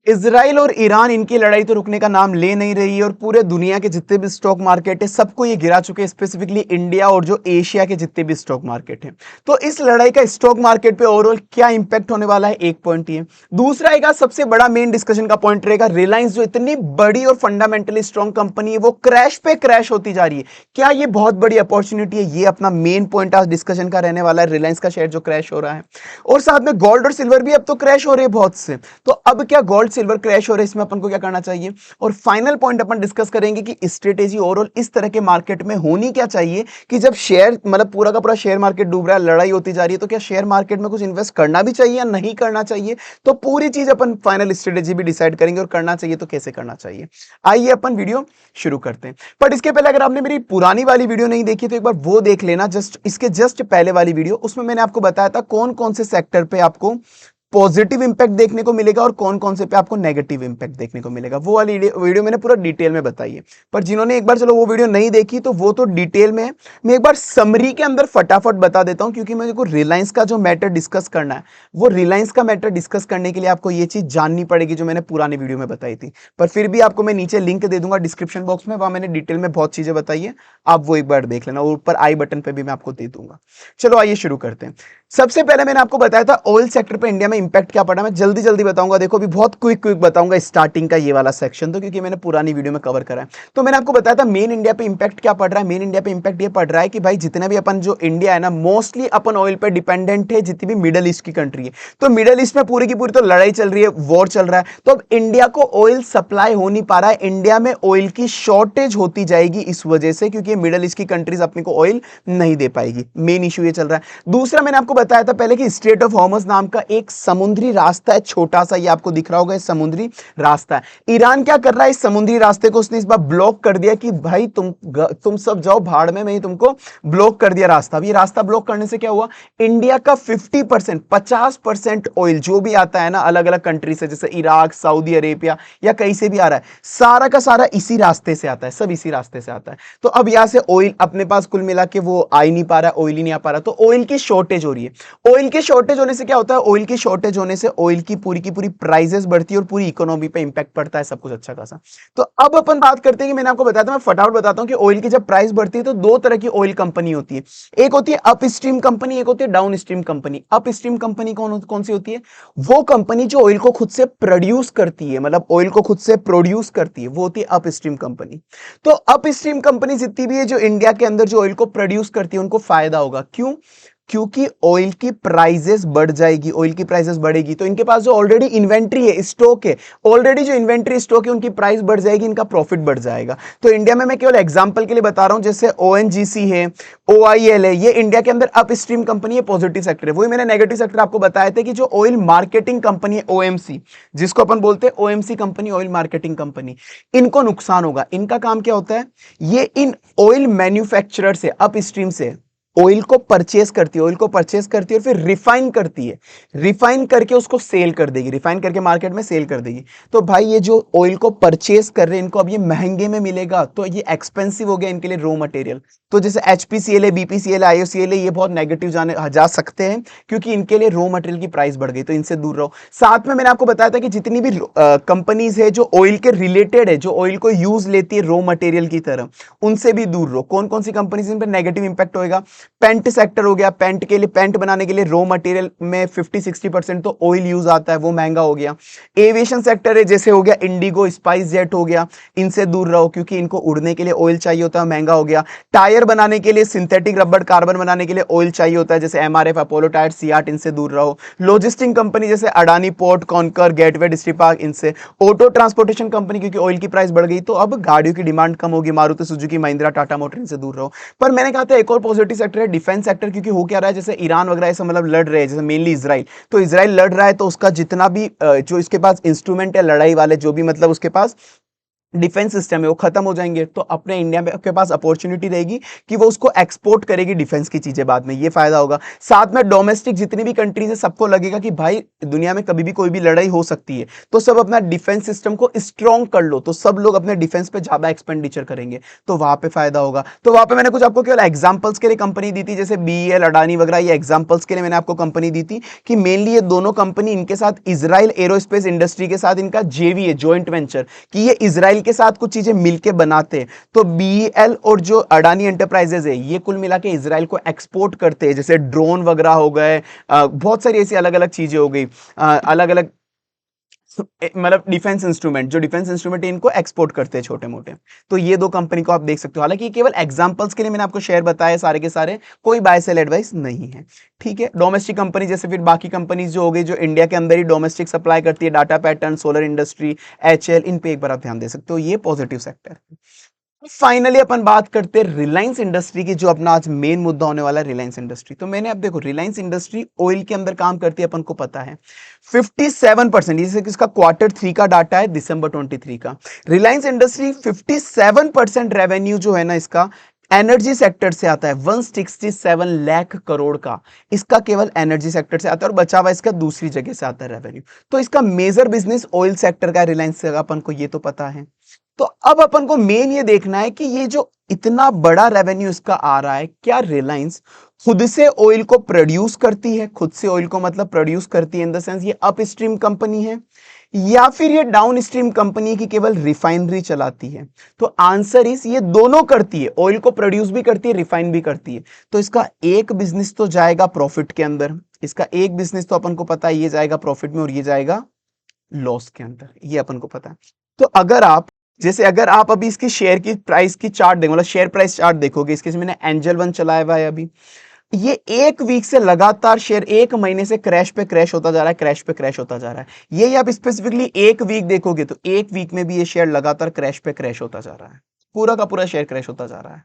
Israel और Iran, इनकी लड़ाई तो रुकने का नाम ले नहीं रही है और पूरे दुनिया के जितने भी स्टॉक मार्केट है सबको ये गिरा चुके हैं, स्पेसिफिकली इंडिया और जो एशिया के जितने भी स्टॉक मार्केट हैं। तो इस लड़ाई का स्टॉक मार्केट पे ओवरऑल क्या इंपैक्ट होने वाला है, एक पॉइंट ये। दूसरा एक सबसे बड़ा मेन डिस्कशन का पॉइंट रहेगा, रिलायंस जो इतनी बड़ी और फंडामेंटली स्ट्रॉन्ग कंपनी है वो क्रैश पे क्रैश होती जा रही है। क्या ये बहुत बड़ी अपॉर्चुनिटी है? ये अपना मेन पॉइंट आज डिस्कशन का रहने वाला है, रिलायंस का शेयर जो क्रैश हो रहा है। और साथ में गोल्ड और सिल्वर भी अब तो क्रैश हो रहे हैं बहुत से। तो अब क्या गोल्ड सिल्वर क्रैश हो रहे हैं, इसमें अपन को क्या करना चाहिए? और फाइनल पॉइंट अपन डिस्कस करेंगे कि स्ट्रेटेजी ओवरऑल इस तरह के मार्केट में होनी क्या चाहिए कि जब शेयर मतलब पूरा का पूरा शेयर मार्केट डूब रहा है, लड़ाई होती जा रही है, तो क्या शेयर मार्केट में कुछ इन्वेस्ट करना भी चाहिए या नहीं करना चाहिए? तो पूरी चीज अपन फाइनल स्ट्रेटेजी भी डिसाइड करेंगे और करना चाहिए तो कैसे करना चाहिए। आइए अपन वीडियो शुरू करते हैं। बट इसके पहले अगर आपने मेरी पुरानी वाली वीडियो नहीं देखी तो एक बार वो देख लेना, इसके जस्ट पहले वाली वीडियो, उसमें मैंने आपको बताया था कौन कौन से सेक्टर पे आपको पॉजिटिव इंपैक्ट देखने को मिलेगा और कौन कौन से पे आपको नेगेटिव इंपैक्ट देखने को मिलेगा। वो वाली वीडियो मैंने पूरा डिटेल में बताई है। पर जिन्होंने एक बार चलो वो वीडियो नहीं देखी तो वो तो डिटेल में मैं एक बार समरी के अंदर फटाफट बता देता हूं, क्योंकि मेरे को रिलायंस का जो मैटर डिस्कस करना है, वो रिलायंस का मैटर डिस्कस करने के लिए आपको ये चीज जाननी पड़ेगी जो मैंने पुरानी वीडियो में बताई थी। पर फिर भी आपको मैं नीचे लिंक दे दूंगा डिस्क्रिप्शन बॉक्स में, वहां मैंने डिटेल में बहुत चीजें बताई है, आप वो एक बार देख लेना, और ऊपर आई बटन पे भी मैं आपको दे दूंगा। चलो आइए शुरू करते हैं। सबसे पहले मैंने आपको बताया था ऑयल सेक्टर पे इंडिया में इंपैक्ट क्या पड़ा। मैं जल्दी जल्दी बताऊंगा, देखो अभी बहुत क्विक बताऊंगा स्टार्टिंग का ये वाला सेक्शन, तो क्योंकि मैंने पुरानी वीडियो में कवर करा है। तो मैंने आपको बताया था मेन इंडिया पे इंपैक्ट क्या पड़ रहा है। मेन इंडिया पे इंपैक्ट ये पड़ रहा है कि भाई जितने भी अपन जो इंडिया है ना, मोस्टली अपन ऑयल पे डिपेंडेंट है, जितनी भी मिडल ईस्ट की कंट्री है। तो मिडल ईस्ट में पूरी की पूरी तो लड़ाई चल रही है, वॉर चल रहा है, तो अब इंडिया को ऑयल सप्लाई हो नहीं पा रहा है। इंडिया में ऑयल की शॉर्टेज होती जाएगी इस वजह से, क्योंकि मिडल ईस्ट की कंट्रीज अपने को ऑयल नहीं दे पाएगी। मेन इशू ये चल रहा है। दूसरा मैंने आपको बताया था पहले कि स्ट्रेट ऑफ हॉर्मज नाम का एक समुद्री रास्ता है, छोटा सा, ये आपको दिख रहा होगा, समुद्री रास्ता है। ईरान क्या कर रहा है, इस समुद्री रास्ते को उसने इस बार ब्लॉक कर दिया कि भाई तुम सब जाओ भाड़ में, मैं ही तुमको ब्लॉक कर दिया रास्ता। अब ये रास्ता ब्लॉक करने से क्या हुआ, इंडिया का 50% 50% ऑयल जो भी आता है ना अलग अलग कंट्री से, जैसे इराक, सऊदी अरेबिया या कहीं से भी आ रहा है, सारा का सारा इसी रास्ते से आता है, सब इसी रास्ते से आता है। तो अब यहां से ऑयल अपने पास कुल मिला के वो आ ही नहीं पा रहा, ऑयल ही नहीं आ पा रहा, तो ऑयल की शॉर्टेज हो रही है। ऑयल की शॉर्टेज होने से क्या होता है, ऑयल की शॉर्टेज होने से ऑयल की पूरी प्राइसेस बढ़ती है और पूरी इकोनॉमी पे इंपैक्ट पड़ता है, सब कुछ अच्छा खासा। तो अब अपन बात करते हैं कि मैंने आपको बताया था, मैं फटाफट बताता हूं कि ऑयल की जब प्राइस बढ़ती है तो दो तरह की ऑयल कंपनी होती है। एक होती है अप स्ट्रीम कंपनी, एक होती है down stream company. Up stream company कौन कौन सी होती है, वो कंपनी जो ऑयल को खुद से प्रोड्यूस करती है, मतलब ऑयल को खुद से प्रोड्यूस करती है, वो होती है अप स्ट्रीम कंपनी। तो अप स्ट्रीम कंपनी जितनी भी है जो इंडिया के अंदर जो ऑयल को प्रोड्यूस करती है, उनको फायदा होगा। क्यों? क्योंकि ऑयल की प्राइसेस बढ़ जाएगी, ऑयल की प्राइसेस बढ़ेगी तो इनके पास जो ऑलरेडी इन्वेंट्री है, स्टॉक है, ऑलरेडी जो इन्वेंट्री स्टॉक है उनकी प्राइस बढ़ जाएगी, इनका प्रॉफिट बढ़ जाएगा। तो इंडिया में मैं केवल एग्जांपल के लिए बता रहा हूं, जैसे ओएनजीसी है, ओआईएल है, ये इंडिया के अंदर अप स्ट्रीम कंपनी है, पॉजिटिव सेक्टर है। वही मैंने नेगेटिव सेक्टर आपको बताया था कि जो ऑयल मार्केटिंग कंपनी है, ओएमसी, जिसको अपन बोलते हैं OMC company, oil marketing company, इनको नुकसान होगा। इनका काम क्या होता है, ये इन ऑयल मैन्युफैक्चरर से, अप स्ट्रीम से ऑयल को परचेस करती है, ऑयल को परचेस करती है और फिर रिफाइन करती है, रिफाइन करके उसको सेल कर देगी, रिफाइन करके मार्केट में सेल कर देगी। तो भाई ये जो ऑयल को परचेस कर रहे हैं, इनको अब ये महंगे में मिलेगा, तो ये एक्सपेंसिव हो गया इनके लिए रॉ मटेरियल। तो जैसे एचपीसीएल है, बीपीसीएल है, आईओसीएल है, ये बहुत नेगेटिव जा सकते हैं क्योंकि इनके लिए रॉ मटेरियल की प्राइस बढ़ गई, तो इनसे दूर रहो। साथ में मैंने आपको बताया था कि जितनी भी कंपनीज है जो ऑयल के रिलेटेड है, जो ऑयल को यूज लेती है रॉ मटेरियल की तरह, उनसे भी दूर रहो। कौन कौन सी कंपनीज इन पर नेगेटिव इंपैक्ट होगा, पेंट सेक्टर हो गया, पेंट के लिए, पेंट बनाने के लिए रॉ मटेरियल में 50-60% तो ऑयल यूज आता है, वो महंगा हो गया। एविएशन सेक्टर है, जैसे हो गया इंडिगो, स्पाइस जेट हो गया, इनसे दूर रहो क्योंकि इनको उड़ने के लिए ऑयल चाहिए होता है, महंगा हो गया। टायर बनाने के लिए, सिंथेटिक रबर, कार्बन बनाने के लिए ऑयल चाहिए होता है, जैसे एमआरएफ, अपोलो टायर, सियाट, इनसे दूर रहो। लॉजिस्टिक कंपनी जैसे अडानी पोर्ट, कॉनकर, गेटवे, डिस्ट्रीपार्क, इनसे। ऑटो ट्रांसपोर्टेशन कंपनी, क्योंकि ऑयल की प्राइस बढ़ गई तो अब गाड़ियों की डिमांड कम होगी, मारुति सुजुकी, महिंद्रा, टाटा मोटर, इनसे दूर रहो। पर मैंने कहा था एक और पॉजिटिव सेक्टर है डिफेंस सेक्टर, क्योंकि हो क्या रहा है, जैसे ईरान वगैरह ऐसा मतलब लड़ रहे हैं, जैसे मेनली इजराइल, तो इजराइल लड़ रहा है तो उसका जितना भी जो इसके पास इंस्ट्रूमेंट है लड़ाई वाले, जो भी मतलब उसके पास डिफेंस सिस्टम है वो खत्म हो जाएंगे, तो अपने इंडिया में के पास अपॉर्चुनिटी रहेगी कि वो उसको एक्सपोर्ट करेगी डिफेंस की चीजें बाद में, ये फायदा होगा। साथ में डोमेस्टिक जितनी भी कंट्रीज है सबको लगेगा कि भाई दुनिया में कभी भी कोई भी लड़ाई हो सकती है, तो सब अपना डिफेंस सिस्टम को स्ट्रॉन्ग कर लो, तो सब लोग अपने डिफेंस पे ज्यादा एक्सपेंडिचर करेंगे, तो वहां पे फायदा होगा। तो वहां पे मैंने कुछ आपको केवल एग्जांपल्स के लिए कंपनी दी थी, जैसे बीईएल, अडानी वगैरह, ये एग्जांपल्स के लिए मैंने आपको कंपनी दी थी कि मेनली ये दोनों कंपनी, इनके साथ इजराइल एरोस्पेस इंडस्ट्री के साथ इनका जेवी है, जॉइंट वेंचर, कि ये इजराइल के साथ कुछ चीजें मिलके बनाते हैं। तो बीईएल और जो अडानी एंटरप्राइजेज है ये कुल मिला के इजराइल को एक्सपोर्ट करते हैं, जैसे ड्रोन वगैरह हो गए, बहुत सारी ऐसी अलग अलग चीजें हो गई, अलग अलग मतलब डिफेंस इंस्ट्रूमेंट, जो डिफेंस इंस्ट्रूमेंट इनको एक्सपोर्ट करते हैं छोटे मोटे। तो ये दो कंपनी को आप देख सकते हो, हालांकि ये केवल एग्जांपल्स के लिए मैंने आपको शेयर बताया, सारे के सारे कोई बाय सेल एडवाइस नहीं है, ठीक है। डोमेस्टिक कंपनी जैसे फिर बाकी कंपनीज जो हो गई, जो इंडिया के अंदर ही डोमेस्टिक सप्लाई करती है, data pattern, solar industry, HL, इन पे एक बार आप ध्यान दे सकते हो, ये पॉजिटिव सेक्टर है। फाइनली अपन बात करते हैं रिलायंस इंडस्ट्री की, जो अपना आज मेन मुद्दा होने वाला है, रिलायंस इंडस्ट्री। तो मैंने अब देखो, रिलायंस इंडस्ट्री ऑयल के अंदर काम करती है, अपन को पता है 57%, जैसे कि इसका Q3 का डाटा है दिसंबर 23 का, रिलायंस इंडस्ट्री 57% रेवेन्यू जो है ना इसका एनर्जी सेक्टर से आता है, 167 लाख करोड़ का इसका केवल एनर्जी सेक्टर से आता है, और बचा हुआ इसका दूसरी जगह से आता है रेवेन्यू। तो इसका मेजर बिजनेस ऑयल सेक्टर का रिलायंस से, अपन को ये तो पता है। तो अब अपन को मेन ये देखना है कि ये जो इतना बड़ा रेवेन्यू इसका आ रहा है, क्या रिलायंस खुद से ऑयल को प्रोड्यूस करती है, खुद से ऑयल को मतलब प्रोड्यूस करती है इन द सेंस ये अपस्ट्रीम कंपनी है, या फिर ये डाउन स्ट्रीम कंपनी की केवल रिफाइनरी चलाती है? तो आंसर इस, ये दोनों करती है, ऑयल को प्रोड्यूस भी करती है, रिफाइन भी करती है। तो इसका एक बिजनेस तो जाएगा प्रॉफिट के अंदर, इसका एक बिजनेस तो अपन को पता है ये जाएगा प्रॉफिट में, और ये जाएगा लॉस के अंदर, ये अपन को पता है। तो अगर आप, जैसे अगर आप अभी इसकी शेयर की प्राइस की चार्ट देखो, मतलब शेयर प्राइस चार्ट देखोगे, इसके मैंने एंजल वन चलाया हुआ है अभी, ये एक वीक से लगातार शेयर, एक महीने से क्रैश पे क्रैश होता जा रहा है, क्रैश पे क्रैश होता जा रहा है। ये आप स्पेसिफिकली एक वीक देखोगे तो एक वीक में भी ये शेयर लगातार क्रैश पे क्रैश होता जा रहा है, पूरा का पूरा शेयर क्रैश होता जा रहा है।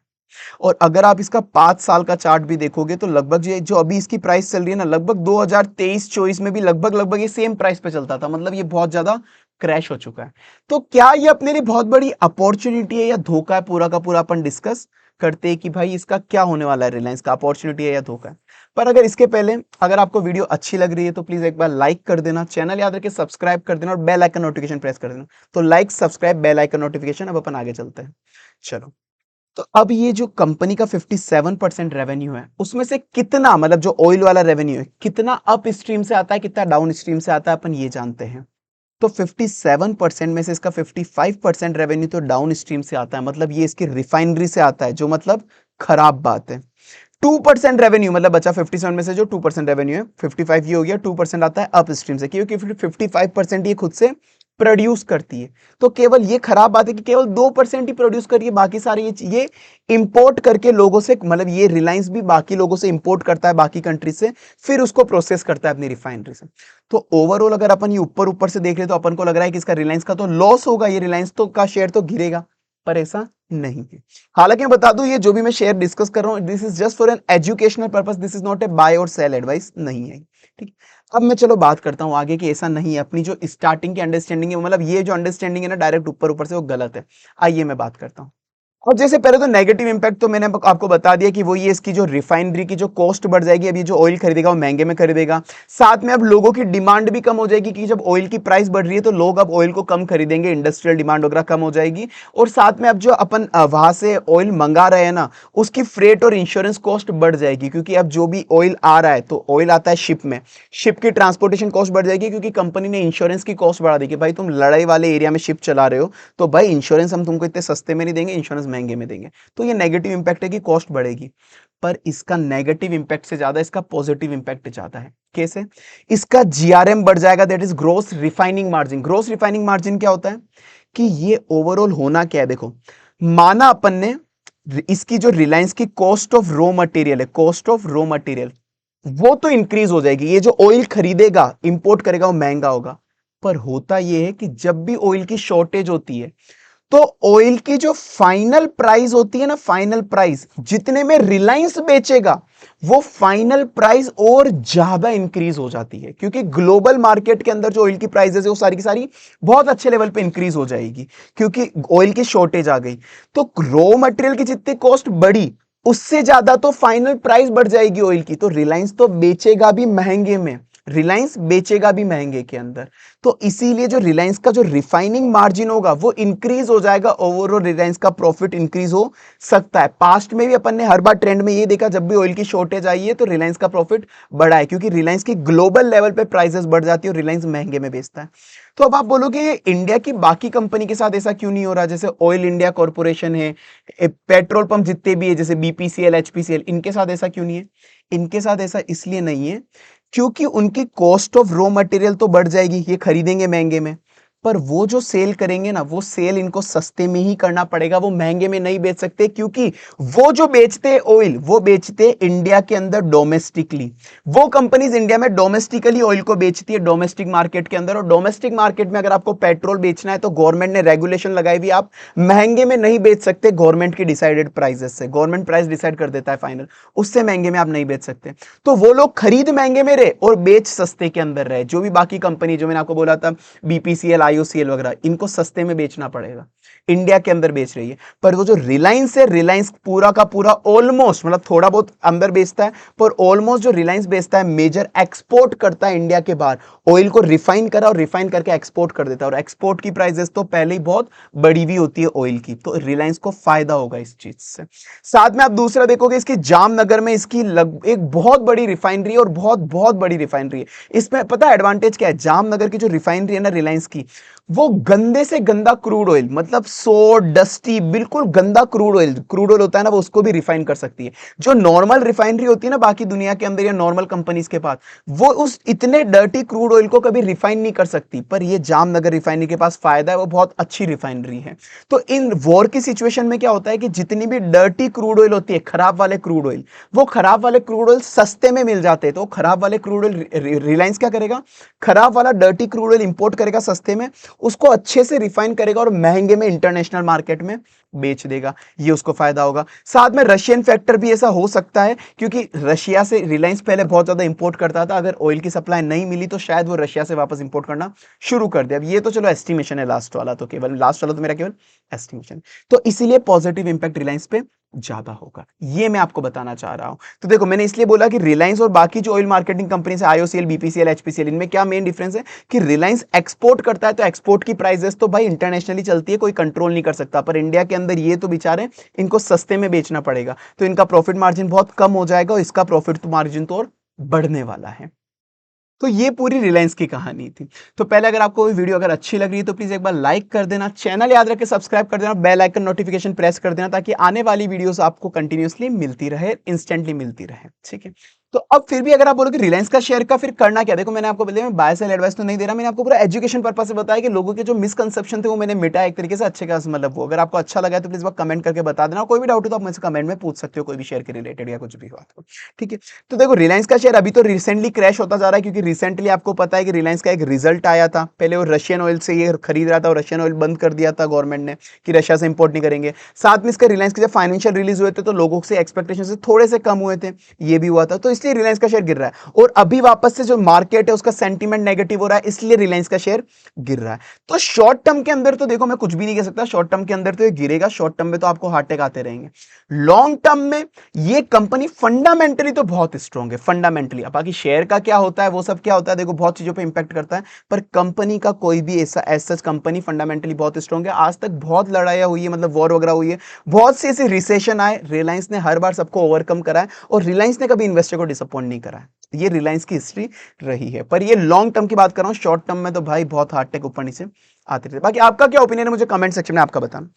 और अगर आप इसका 5 साल का चार्ट भी देखोगे तो लगभग ये जो अभी इसकी प्राइस चल रही है ना, लगभग 2023-24 में भी लगभग ये सेम प्राइस पे चलता था, मतलब ये बहुत ज्यादा क्रैश हो चुका है। तो क्या ये अपने लिए बहुत बड़ी अपॉर्चुनिटी है या धोखा है, पूरा का पूरा अपन डिस्कस करते हैं कि भाई इसका क्या होने वाला है, रिलायंस का अपॉर्चुनिटी है या धोखा है। पर अगर इसके पहले, अगर आपको वीडियो अच्छी लग रही है तो प्लीज एक बार लाइक कर देना, चैनल याद रखे सब्सक्राइब कर देना, और बेल आइकन नोटिफिकेशन प्रेस कर देना। तो like, subscribe, bell icon notification. अब अपन आगे चलते हैं, चलो। तो अब ये जो कंपनी का 57% रेवेन्यू है, उसमें से कितना, मतलब जो ऑयल वाला रेवेन्यू है, कितना अप स्ट्रीम से आता है, कितना डाउन स्ट्रीम से आता है, अपन ये जानते हैं। तो 57% में से इसका 55% रेवेन्यू तो डाउन स्ट्रीम से आता है, मतलब ये इसकी रिफाइनरी से आता है, जो मतलब खराब बात है। 2% रेवेन्यू, मतलब बचा 57 में से जो 2% रेवेन्यू है, 55 ये हो गया, 2% आता है अप स्ट्रीम से, क्योंकि 55% ये खुद से प्रोड्यूस करती है। तो केवल ये खराब बात है कि केवल 2% ही प्रोड्यूस करिए, बाकी सारे ये इंपोर्ट करके लोगों से, मतलब ये रिलायंस भी बाकी लोगों से इंपोर्ट करता है, बाकी कंट्री से, फिर उसको प्रोसेस करता है अपनी रिफाइनरी से। तो ओवरऑल अगर अपन ये ऊपर ऊपर से देख रहे तो अपन को लग रहा है कि इसका रिलायंस का तो लॉस होगा, ये रिलायंस तो का शेयर तो गिरेगा, पर ऐसा नहीं है। हालांकि मैं बता दूं, ये जो भी मैं शेयर डिस्कस कर रहा हूं, this is just for an educational purpose, this is not a buy or sell advice नहीं है, ठीक। अब मैं चलो बात करता हूं आगे कि ऐसा नहीं है, अपनी जो स्टार्टिंग की अंडरस्टैंडिंग है, मतलब ये जो अंडरस्टैंडिंग है ना डायरेक्ट ऊपर ऊपर से, वो गलत है। आइए मैं बात करता हूं। और जैसे पहले तो नेगेटिव इंपैक्ट तो मैंने आपको बता दिया कि वो ये इसकी जो रिफाइनरी की जो कॉस्ट बढ़ जाएगी, अभी जो ऑयल खरीदेगा वो महंगे में खरीदेगा। साथ में अब लोगों की डिमांड भी कम हो जाएगी, कि जब ऑयल की प्राइस बढ़ रही है तो लोग अब ऑयल को कम खरीदेंगे, इंडस्ट्रियल डिमांड वगैरह कम हो जाएगी। और साथ में अब जो अपन वहां से ऑयल मंगा रहे हैं ना, उसकी फ्रेट और इंश्योरेंस कॉस्ट बढ़ जाएगी, क्योंकि अब जो भी ऑयल आ रहा है, तो ऑयल आता है शिप में, शिप की ट्रांसपोर्टेशन कॉस्ट बढ़ जाएगी, क्योंकि कंपनी ने इंश्योरेंस की कॉस्ट बढ़ा दी कि भाई तुम लड़ाई वाले एरिया में शिप चला रहे हो, तो भाई इंश्योरेंस हम तुमको इतने सस्ते में नहीं देंगे, इंश्योरेंस महंगे में देंगे। तो ये नेगेटिव इंपैक्ट है कि कॉस्ट बढ़ेगी। पर इसका नेगेटिव इंपैक्ट से ज्यादा इसका पॉजिटिव इंपैक्ट ज्यादा है। कैसे? इसका जीआरएम बढ़ जाएगा, that is gross refining margin. Gross refining margin क्या होता है कि ये ओवरऑल होना क्या है, देखो, माना अपन ने इसकी जो रिलायंस की कॉस्ट ऑफ रॉ मटेरियल है, कॉस्ट ऑफ रॉ मटेरियल वो तो इंक्रीज हो जाएगी, ये जो ऑयल खरीदेगा, इंपोर्ट करेगा, वो महंगा होगा। पर होता यह है कि जब भी ऑयल की शॉर्टेज होती है तो ऑयल की जो फाइनल प्राइस होती है ना, फाइनल प्राइस जितने में रिलायंस बेचेगा वो फाइनल प्राइस और ज्यादा इंक्रीज हो जाती है, क्योंकि ग्लोबल मार्केट के अंदर जो ऑयल की प्राइसेस है वो सारी की सारी बहुत अच्छे लेवल पे इंक्रीज हो जाएगी, क्योंकि ऑयल की शॉर्टेज आ गई। तो रॉ मटेरियल की जितनी कॉस्ट बढ़ी उससे ज्यादा तो फाइनल प्राइस बढ़ जाएगी ऑयल की, तो रिलायंस तो बेचेगा भी महंगे में, रिलायंस बेचेगा भी महंगे के अंदर। तो इसीलिए जो रिलायंस का जो रिफाइनिंग मार्जिन होगा वो इंक्रीज हो जाएगा, ओवरऑल रिलायंस का प्रॉफिट इंक्रीज हो सकता है। पास्ट में भी अपन ने हर बार ट्रेंड में ये देखा, जब भी ऑयल की शॉर्टेज आई है तो रिलायंस का प्रॉफिट बढ़ा है, क्योंकि रिलायंस की ग्लोबल लेवल पे प्राइसेस बढ़ जाती है और रिलायंस महंगे में बेचता है। तो अब आप बोलोगे इंडिया की बाकी कंपनी के साथ ऐसा क्यों नहीं हो रहा, जैसे ऑयल इंडिया कॉर्पोरेशन है, पेट्रोल पंप जितने भी है जैसे बीपीसीएल एचपीसीएल, इनके साथ ऐसा क्यों नहीं है? इनके साथ ऐसा इसलिए नहीं है क्योंकि उनकी कॉस्ट ऑफ रॉ मटेरियल तो बढ़ जाएगी, ये खरीदेंगे महंगे में, पर वो जो सेल करेंगे ना वो सेल इनको सस्ते में ही करना पड़ेगा, वो महंगे में नहीं बेच सकते, क्योंकि वो जो बेचते ऑयल वो बेचते इंडिया के अंदर डोमेस्टिकली। वो कंपनीज इंडिया में डोमेस्टिकली ऑयल को बेचती है डोमेस्टिक मार्केट के अंदर, और डोमेस्टिक मार्केट में अगर आपको पेट्रोल बेचना है तो गवर्नमेंट ने रेगुलेशन लगाई हुई, आप महंगे में नहीं बेच सकते गवर्नमेंट की डिसाइडेड प्राइसेस से, गवर्नमेंट प्राइस डिसाइड कर देता है फाइनल, उससे महंगे में आप नहीं बेच सकते। तो वो लोग खरीद महंगे में रहे और बेच सस्ते के अंदर रहे, जो भी बाकी कंपनी जो मैंने आपको बोला था बीपीसीएल आईओसीएल वगैरह, इनको सस्ते में बेचना पड़ेगा, इंडिया के अंदर बेच रही है। पर वो जो रिलायंस है, रिलायंस पूरा का पूरा ऑलमोस्ट, मतलब थोड़ा बहुत अंदर बेचता है पर ऑलमोस्ट जो रिलायंस बेचता है मेजर एक्सपोर्ट करता है इंडिया के बाहर, ऑयल को रिफाइन करा और रिफाइन करके एक्सपोर्ट कर देता है, और एक्सपोर्ट की प्राइसेस तो पहले ही बहुत बड़ी हुई होती है ऑयल की, तो रिलायंस को फायदा होगा इस चीज से। साथ में आप दूसरा देखोगे इसकी जामनगर में इसकी एक बहुत बड़ी रिफाइनरी है, और बहुत बहुत बड़ी रिफाइनरी है। इसमें पता है एडवांटेज क्या है, जामनगर की जो रिफाइनरी है ना रिलायंस की, वो गंदे से गंदा क्रूड ऑयल, मतलब सो डस्टी बिल्कुल गंदा क्रूड ऑयल होता है ना, वो उसको भी रिफाइन कर सकती है। जो नॉर्मल रिफाइनरी होती है ना बाकी दुनिया के अंदर या नॉर्मल कंपनीज के पास, वो उस इतने डर्टी क्रूड ऑयल को कभी रिफाइन नहीं कर सकती, पर ये जामनगर रिफाइनरी के पास फायदा है, वो बहुत अच्छी रिफाइनरी है। तो इन वॉर की सिचुएशन में क्या होता है कि जितनी भी डर्टी क्रूड ऑयल होती है, खराब वाले क्रूड ऑयल, वो खराब वाले क्रूड ऑयल सस्ते में मिल जाते हैं, तो खराब वाले क्रूड ऑयल रिलायंस क्या करेगा, खराब वाला डर्टी क्रूड ऑयल इंपोर्ट करेगा सस्ते में, उसको अच्छे से रिफाइन करेगा और महंगे में इंटरनेशनल मार्केट में बेच देगा, ये उसको फायदा होगा। साथ में रशियन फैक्टर भी ऐसा हो सकता है, क्योंकि रशिया से रिलायंस पहले बहुत ज्यादा इंपोर्ट करता था, अगर ऑयल की सप्लाई नहीं मिली तो शायद वो रशिया से वापस इंपोर्ट करना शुरू कर दे। अब ये तो चलो एस्टिमेशन है, लास्ट वाला तो केवल, लास्ट वाला तो मेरा केवल एस्टिमेशन, तो इसीलिए पॉजिटिव इंपैक्ट रिलायंस पे ज्यादा होगा, ये मैं आपको बताना चाह रहा हूं। तो देखो मैंने इसलिए बोला कि रिलायंस और बाकी जो ऑयल मार्केटिंग कंपनी है आईओसीएल बीपीसीएल एचपीसीएल, इनमें क्या मेन डिफरेंस है कि रिलायंस एक्सपोर्ट करता है, तो एक्सपोर्ट की प्राइसेस तो भाई इंटरनेशनली चलती है, कोई कंट्रोल नहीं कर सकता, पर इंडिया के अंदर ये तो बेचारे इनको सस्ते में बेचना पड़ेगा, तो इनका प्रॉफिट मार्जिन बहुत कम हो जाएगा और इसका प्रॉफिट मार्जिन तो और बढ़ने वाला है। तो ये पूरी रिलायंस की कहानी थी। तो पहले अगर आपको वीडियो अगर अच्छी लग रही है तो प्लीज एक बार लाइक कर देना, चैनल याद रख के सब्सक्राइब कर देना, बेल आइकन नोटिफिकेशन प्रेस कर देना, ताकि आने वाली वीडियोस आपको कंटिन्यूअसली मिलती रहे, इंस्टेंटली मिलती रहे, ठीक है। तो अब फिर भी अगर आप बोलोगे रिलायंस का शेयर का फिर करना क्या, देखो मैंने आपको बताया, मैं बाय सेल एडवाइस तो नहीं दे रहा, मैंने आपको पूरा एजुकेशन पर्पस से बताया कि लोगों के जो मिसकंसेप्शन थे वो मैंने मिटाया एक तरीके से, अच्छे का मतलब वो, अगर आपको अच्छा लगा तो प्लीज वो कमेंट करके बता देना, कोई भी डाउट हो तो आप मुझसे कमेंट में पूछ सकते हो, कोई भी शेयर के रिलेटेड या कुछ भी हुआ तो, ठीक है। तो देखो रिलायंस का शेयर अभी तो रिसेंटली क्रैश होता जा रहा है, क्योंकि रिसेंटली आपको पता है कि रिलायंस का एक रिजल्ट आया था, पहले वो रशियन ऑयल से ये खरीद रहा था और रशियन ऑयल बंद कर दिया था गवर्नमेंट ने कि रशिया से इंपोर्ट नहीं करेंगे। साथ में इसका रिलायंस के जब फाइनेंशियल रिलीज हुए थे तो लोगों से एक्सपेक्टेशन से थोड़े से कम हुए थे, ये भी हुआ था, तो इसलिए रिलायंस का शेयर गिर रहा है, और अभी वापस से जो मार्केट है उसका सेंटीमेंट नेगेटिव हो रहा है, इसलिए रिलायंस का शेयर गिर रहा है। तो शॉर्ट टर्म के अंदर तो देखो मैं कुछ भी नहीं कह सकता, शॉर्ट टर्म के अंदर तो ये गिरेगा, शॉर्ट टर्म में तो आपको हार्ट अटैक आते रहेंगे। लॉन्ग टर्म में ये कंपनी फंडामेंटली तो बहुत स्ट्रांग है, फंडामेंटली। अब बाकी शेयर का क्या होता है वो सब क्या होता है, देखो बहुत चीजों पे इंपैक्ट करता है, पर कंपनी का कोई भी ऐसा कंपनी फंडामेंटली बहुत स्ट्रांग है। आज तक बहुत लड़ाइयां हुई है, मतलब वॉर वगैरह हुई है, बहुत से ऐसे रिसेशन आए, रिलायंस ने हर बार सबको ओवरकम करा है, और रिलायंस ने कभी इन्वेस्टर को डिसअपॉइंट नहीं करा है, ये रिलायंस की हिस्ट्री रही है। पर ये लॉन्ग टर्म की बात कर रहा हूं, शॉर्ट टर्म में तो भाई बहुत हार्ट अटैक ऊपर नीचे आते रहते। बाकी आपका क्या ओपिनियन है मुझे कमेंट सेक्शन में आपका बताना।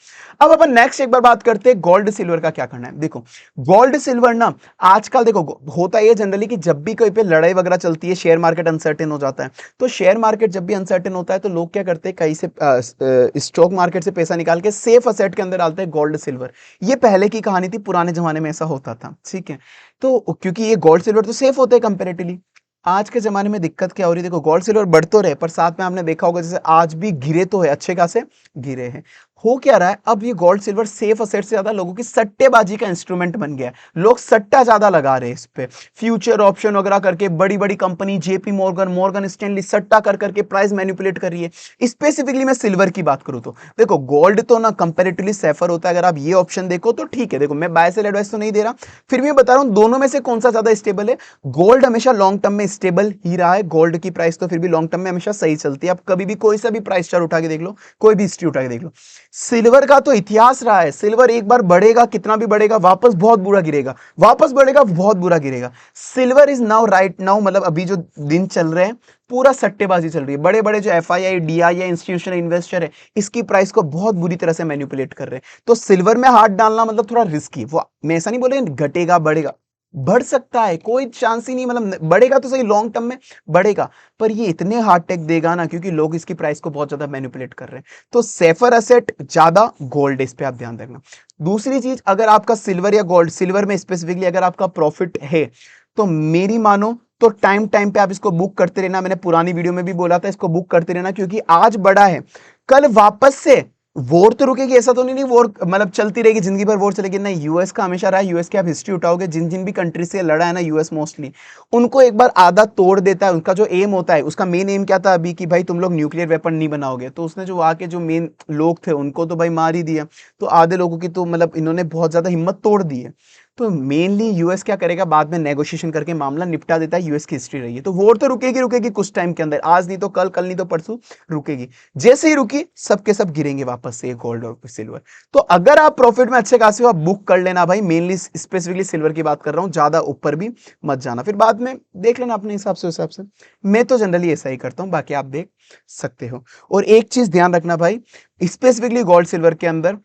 अब अपन नेक्स्ट एक बार बात करते हैं गोल्ड सिल्वर का क्या करना है। देखो गोल्ड सिल्वर ना आजकल देखो होता है जनरली कि जब भी कहीं पे लड़ाई वगैरह चलती है, शेयर मार्केट अनसर्टेन हो जाता है, तो शेयर मार्केट जब भी अनसर्टेन होता है तो लोग क्या करते हैं, कहीं से स्टॉक मार्केट से पैसा निकाल के सेफ असेट के अंदर डालते हैं, गोल्ड सिल्वर। ये पहले की कहानी थी, पुराने जमाने में ऐसा होता था, ठीक है। तो क्योंकि ये गोल्ड सिल्वर तो सेफ होते हैं कंपेरेटिवली। आज के जमाने में दिक्कत क्या हो रही है, देखो गोल्ड सिल्वर बढ़ तो रहे, पर साथ में आपने देखा होगा जैसे आज भी गिरे तो है, अच्छे खासे गिरे हैं। हो क्या रहा है, अब ये गोल्ड सिल्वर सेफ असेट से ज्यादा लोगों की सट्टेबाजी का इंस्ट्रूमेंट बन गया है। लोग सट्टा ज्यादा लगा रहे हैं इस पे, फ्यूचर ऑप्शन वगैरह करके बड़ी बड़ी company JP Morgan, Morgan Stanley सट्टा कर करके प्राइस मैनिपुलेट कर रही है। स्पेसिफिकली मैं सिल्वर की बात करूं तो देखो, गोल्ड तो ना कंपेरेटिवली सेफर होता है, अगर आप ये ऑप्शन देखो तो ठीक है। देखो मैं बाय सेल एडवाइस तो नहीं दे रहा, फिर भी मैं बता रहा हूं दोनों में से कौन सा ज्यादा स्टेबल है। गोल्ड हमेशा लॉन्ग टर्म में स्टेबल ही रहा है, गोल्ड की प्राइस तो फिर भी लॉन्ग टर्म में हमेशा सही चलती है। आप कभी भी कोई सा भी प्राइस चार्ट उठा के देख लो, कोई भी हिस्ट्री उठा के देख लो। सिल्वर का तो इतिहास रहा है, सिल्वर एक बार बढ़ेगा, कितना भी बढ़ेगा, वापस बहुत बुरा गिरेगा, वापस बढ़ेगा, बहुत बुरा गिरेगा। Silver is now right now, मतलब अभी जो दिन चल रहे हैं पूरा सट्टेबाजी चल रही है। बड़े बड़े जो एफआईआई डीआई इंस्टीट्यूशनल इन्वेस्टर है, इसकी प्राइस को बहुत बुरी तरह से मैनिपुलेट कर रहे हैं। तो सिल्वर में हाथ डालना मतलब थोड़ा रिस्की। वो मैं ऐसा नहीं बोले घटेगा बढ़ेगा, बढ़ सकता है, कोई चांस ही नहीं, मतलब बढ़ेगा तो सही, लॉन्ग टर्म में बढ़ेगा, पर ये इतने हार्ड टेक देगा ना, क्योंकि लोग इसकी प्राइस को बहुत ज्यादा मैनिपुलेट कर रहे हैं। तो सेफर एसेट ज्यादा गोल्ड, इस पे आप ध्यान रखना। दूसरी चीज, अगर आपका सिल्वर या गोल्ड, सिल्वर में स्पेसिफिकली अगर आपका प्रॉफिट है तो मेरी मानो तो टाइम टाइम पे आप इसको बुक करते रहना। मैंने पुरानी वीडियो में भी बोला था इसको बुक करते रहना, क्योंकि आज बढ़ा है, कल वापस से वॉर तो रुकेगी, ऐसा तो नहीं वॉर मतलब चलती रहेगी जिंदगी भर वॉर चलेगी, नहीं। यूएस का हमेशा रहा है, यूएस की आप हिस्ट्री उठाओगे, जिन जिन भी कंट्री से लड़ा है ना यूएस मोस्टली, उनको एक बार आधा तोड़ देता है। उनका जो एम होता है, उसका मेन एम क्या था अभी कि भाई तुम लोग न्यूक्लियर वेपन नहीं बनाओगे, तो उसने जो आके जो मेन लोग थे उनको तो भाई मार ही दिया। तो आधे लोगों की तो मतलब इन्होंने बहुत ज्यादा हिम्मत तोड़ दी है। तो मेनली यूएस क्या करेगा, बाद में नेगोशिएशन करके मामला निपटा देता है, यूएस की हिस्ट्री रही है। तो वॉर तो रुकेगी रुकेगी कुछ टाइम के अंदर, आज नहीं तो कल, कल नहीं तो परसों रुकेगी। जैसे ही रुकी सबके सब गिरेंगे वापस से गोल्ड और सिल्वर। तो अगर आप प्रॉफिट में अच्छे खासे हो, आप बुक कर लेना भाई, मेनली स्पेसिफिकली सिल्वर की बात कर रहा हूं, ज्यादा ऊपर भी मत जाना, फिर बाद में देख लेना अपने हिसाब से। हिसाब से मैं तो जनरली ऐसा ही करता हूं, बाकी आप देख सकते हो। और एक चीज ध्यान रखना भाई, स्पेसिफिकली गोल्ड सिल्वर के अंदर,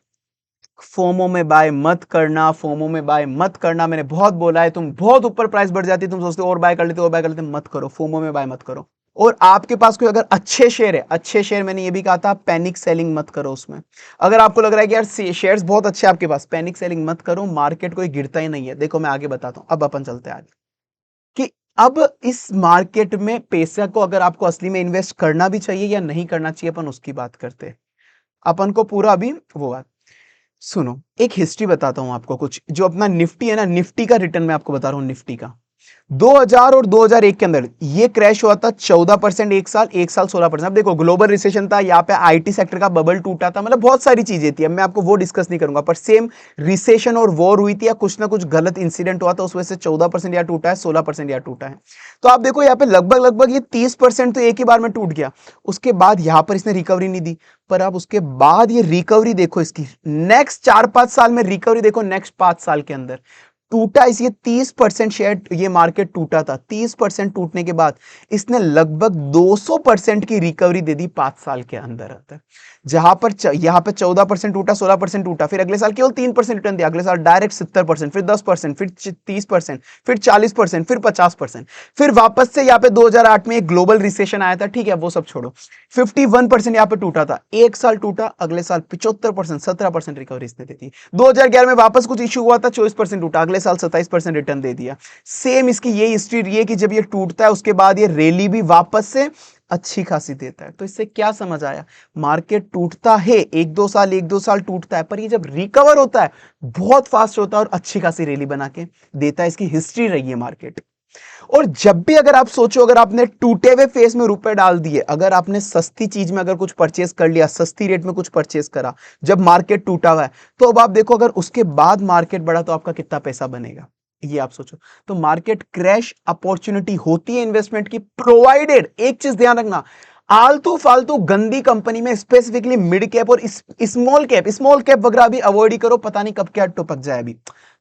फोमो में बाय मत करना, फोमो में बाय मत करना। मैंने बहुत बोला है, तुम बहुत ऊपर प्राइस बढ़ जाती है, तुम सोचते हो और बाय कर लेते, और बाय कर लेते, मत करो, फोमो में बाय मत करो। और आपके पास कोई अगर अच्छे शेयर है, अच्छे शेयर, मैंने ये भी कहा था पैनिक सेलिंग मत करो उसमें। अगर आपको लग रहा है कि यार शेयर्स बहुत अच्छे हैं आपके पास, पैनिक सेलिंग मत करो, मार्केट कोई गिरता ही नहीं है। देखो मैं आगे बताता हूं, अब अपन चलते हैं आगे कि अब इस मार्केट में पैसा को अगर आपको असली में इन्वेस्ट करना भी चाहिए या नहीं करना चाहिए, अपन उसकी बात करते हैं। अपन को पूरा अभी वो बात सुनो, एक हिस्ट्री बताता हूं आपको, कुछ जो अपना निफ्टी है ना, निफ्टी का रिटर्न मैं आपको बता रहा हूं, निफ्टी का 2000 और 2001 के अंदर ये क्रैश हुआ था 14% एक साल 16%। अब देखो ग्लोबल रिसेशन था, यहाँ पे आईटी सेक्टर का बबल टूटा था, मतलब बहुत सारी चीजें थी, अब मैं आपको वो डिस्कस नहीं करूंगा, पर सेम रिसेशन और वॉर हुई थी, या कुछ ना कुछ गलत इंसिडेंट हुआ था, उस वजह से 14% या टूटा है, 16% या टूटा है। तो आप देखो यहाँ पे लगभग लगभग ये 30% तो एक ही बार में टूट गया। उसके बाद यहां पर इसने रिकवरी नहीं दी, पर आप उसके बाद ये रिकवरी देखो इसकी, नेक्स्ट 4-5 साल में रिकवरी देखो, नेक्स्ट 5 साल के अंदर टूटा इस, ये 30% शेयर ये मार्केट टूटा था, 30% टूटने के बाद इसने लगभग 200% की रिकवरी दे दी 5 साल के अंदर अंदर। जहां पर यहां पे 14% टूटा, 16% टूटा, फिर अगले साल केवल 3% रिटर्न दिया, अगले साल डायरेक्ट 70%, फिर 10%, फिर 30%, फिर 40%, फिर 50%, फिर वापस से यहाँ पे 2008 में एक ग्लोबल रिसेशन आया था, ठीक है वो सब छोड़ो, 51% यहाँ पे टूटा था, एक साल टूटा, अगले साल 75%, 17% रिकवरी इसने दे दी। 2011 में वापस कुछ इश्यू हुआ था, 24% टूटा, अगले साल 27% रिटर्न दे दिया। सेम इसकी ये हिस्ट्री रही है कि जब ये टूटता है उसके बाद ये रैली भी वापस से अच्छी खासी देता है। तो इससे क्या समझ आया, मार्केट टूटता है एक दो साल टूटता है, पर ये जब रिकवर होता है बहुत फास्ट होता है और अच्छी खासी रैली बना के देता है। इसकी हिस्ट्री रही है मार्केट। और जब भी अगर आप सोचो, अगर आपने टूटे हुए फेस में रुपए डाल दिए, अगर आपने सस्ती चीज में अगर कुछ परचेस कर लिया, सस्ती रेट में कुछ परचेस करा जब मार्केट टूटा हुआ है, तो अब आप देखो अगर उसके बाद मार्केट बढ़ा तो आपका कितना पैसा बनेगा, ये आप सोचो। तो मार्केट क्रैश अपॉर्चुनिटी होती है इन्वेस्टमेंट की, प्रोवाइडेड एक चीज ध्यान रखना, आलतू फालतू गंदी कंपनी में, स्पेसिफिकली मिड कैप और स्मॉल कैप वगैरह भी अवॉइड ही करो, पता नहीं कब क्या टपक जाए अभी।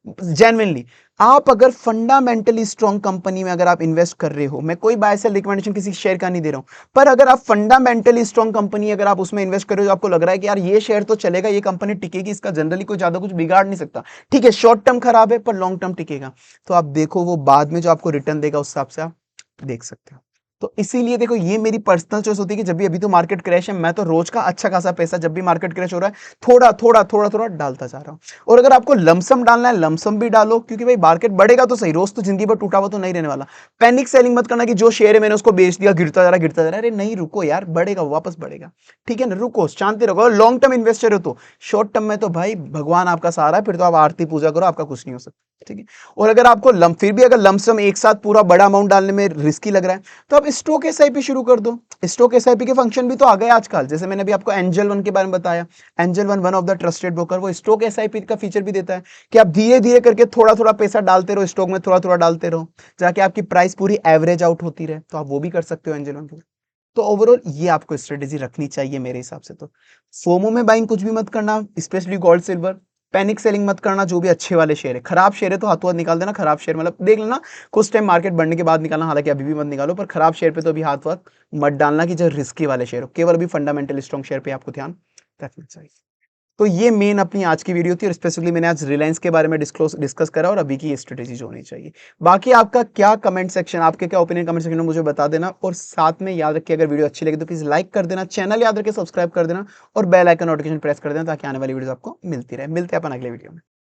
जेन्युइनली आप अगर फंडामेंटली स्ट्रॉन्ग कंपनी में अगर आप इन्वेस्ट कर रहे हो, मैं कोई बाय सेल रिकमेंडेशन किसी शेयर का नहीं दे रहा हूं, पर अगर आप फंडामेंटली स्ट्रॉन्ग कंपनी अगर आप उसमें इन्वेस्ट कर रहे हो, आपको लग रहा है कि यार ये शेयर तो चलेगा, ये कंपनी टिकेगी, इसका जनरली कोई ज्यादा कुछ बिगाड़ नहीं सकता, ठीक है शॉर्ट टर्म खराब है पर लॉन्ग टर्म टिकेगा, तो आप देखो वो बाद में जो आपको रिटर्न देगा उस हिसाब से आप देख सकते हो। तो इसीलिए देखो ये मेरी पर्सनल चॉइस होती है कि जब भी अभी तो मार्केट क्रैश है, मैं तो रोज का अच्छा खासा पैसा जब भी मार्केट क्रैश हो रहा है थोड़ा थोड़ा डालता जा रहा हूं। और अगर आपको लमसम डालना है लमसम भी डालो, क्योंकि भाई मार्केट बढ़ेगा तो सही, रोज तो जिंदगी भर टूटा हुआ तो नहीं रहने वाला। पैनिक सेलिंग मत करना कि जो शेयर है मैंने उसको बेच दिया, गिरता जा रहा है, अरे नहीं रुको यार, बढ़ेगा वापस बढ़ेगा। ठीक है ना, रुको शांति रखो। लॉन्ग टर्म इन्वेस्टर हो तो, शॉर्ट टर्म में तो भाई भगवान आपका सहारा है, फिर तो आप आरती पूजा करो, आपका कुछ नहीं हो सकता। ठीक है। और अगर आपको फिर भी अगर लमसम एक साथ पूरा बड़ा अमाउंट डालने में रिस्की लग रहा है, तो आप स्टॉक एसआईपी शुरू कर दो। स्टॉक एसआईपी के फंक्शन भी तो आ गए आजकल, जैसे मैंने अभी आपको एंजल वन के बारे में बताया। Angel one one of the trusted broker, वो स्टॉक एसआईपी का फीचर भी देता है कि आप धीरे धीरे करके थोड़ा थोड़ा पैसा डालते रहो स्टॉक में, थोड़ा थोड़ा डालते रहो, जाके आपकी प्राइस पूरी एवरेज आउट होती रहे। तो आप वो भी कर सकते हो एंजल वन के। तो ओवरऑल ये आपको स्ट्रेटेजी रखनी चाहिए मेरे हिसाब से। तो फोमो में बाइंग कुछ भी मत करना, specially gold silver. Panic selling मत करना, जो भी अच्छे वाले शेयर है। खराब शेयर है तो हाथों हाथ निकाल देना, खराब शेयर मतलब देख लेना कुछ टाइम मार्केट बढ़ने के बाद निकालना, हालांकि अभी भी मत निकालो, पर खराब शेयर पे तो अभी हाथ हाथ मत डालना कि जो रिस्की वाले शेयर हो। केवल अभी फंडामेंटल स्ट्रॉन्ग शेयर पे आपको ध्यान रखना चाहिए। तो ये मेन अपनी आज की वीडियो थी, और स्पेसिफिकली मैंने आज रिलायंस के बारे में डिस्कस करा और अभी की स्ट्रेटेजी जो होनी चाहिए। बाकी आपका क्या कमेंट सेक्शन, आपके क्या ओपिनियन कमेंट सेक्शन में मुझे बता देना। और साथ में याद रखिए, अगर वीडियो अच्छी लगे तो प्लीज लाइक कर देना, चैनल याद रखिए सब्सक्राइब कर देना, और बेल आइकन नोटिफिकेशन प्रेस कर देना, ताकि आने वाली वीडियो आपको मिलती रहे। मिलते हैं अपन अगले वीडियो में।